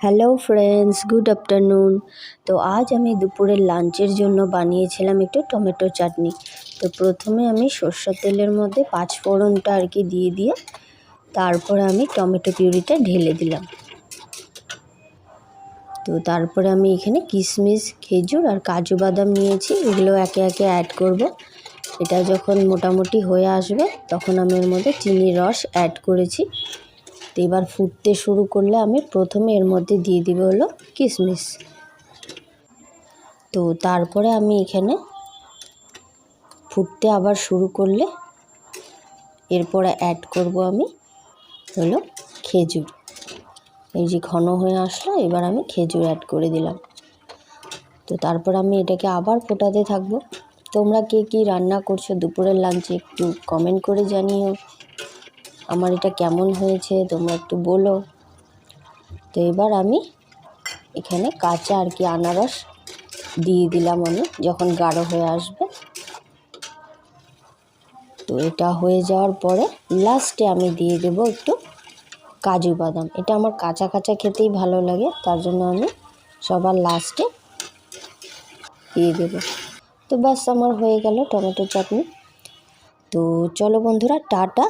Hello friends, good afternoon. তো আজ আমি দুপুরের লাঞ্চের জন্য বানিয়েছিলাম একটু টমেটো চাটনি। তো প্রথমে আমি সর্ষের তেলের মধ্যে পাঁচফোড়নটা দিয়ে তারপরে আমি টমেটো পিউরিটা ঢেলে দিলাম। তো তারপরে আমি এখানে কিশমিশ, খেজুর আর কাজু বাদাম নিয়েছি, এগুলো একে একে অ্যাড করব। এটা যখন মোটামুটি হয়ে আসবে তখন আমি এর মধ্যে চিনির রস অ্যাড করেছি। তো এবার ফুটতে শুরু করলে আমি প্রথমে এর মধ্যে দিয়ে দিব হলো কিশমিশ। তো তারপরে আমি এখানে ফুটতে আবার শুরু করলে এরপরে অ্যাড করব আমি হলো খেজুর। এই যে ঘন হয়ে আসলো, এবার আমি খেজুর অ্যাড করে দিলাম। তো তারপর আমি এটাকে আবার ফোটাতে থাকবো। তোমরা কে কী রান্না করছো দুপুরের লাঞ্চে একটু কমেন্ট করে জানিও। আমার এটা কেমন হয়েছে তোমরা একটু বলো। তো এবার আমি এখানে কাঁচা আনারস দিয়ে দিলাম আমি যখন গাঢ় হয়ে আসবে। তো এটা হয়ে যাওয়ার পরে লাস্টে আমি দিয়ে দেব একটু কাজু বাদাম। এটা আমার কাঁচা কাঁচা খেতেই ভালো লাগে, তার জন্য আমি সবার লাস্টে দিয়ে দেব। তো ব্যাস আমার হয়ে গেল টমেটো চাটনি। তো চলো বন্ধুরা, টাটা।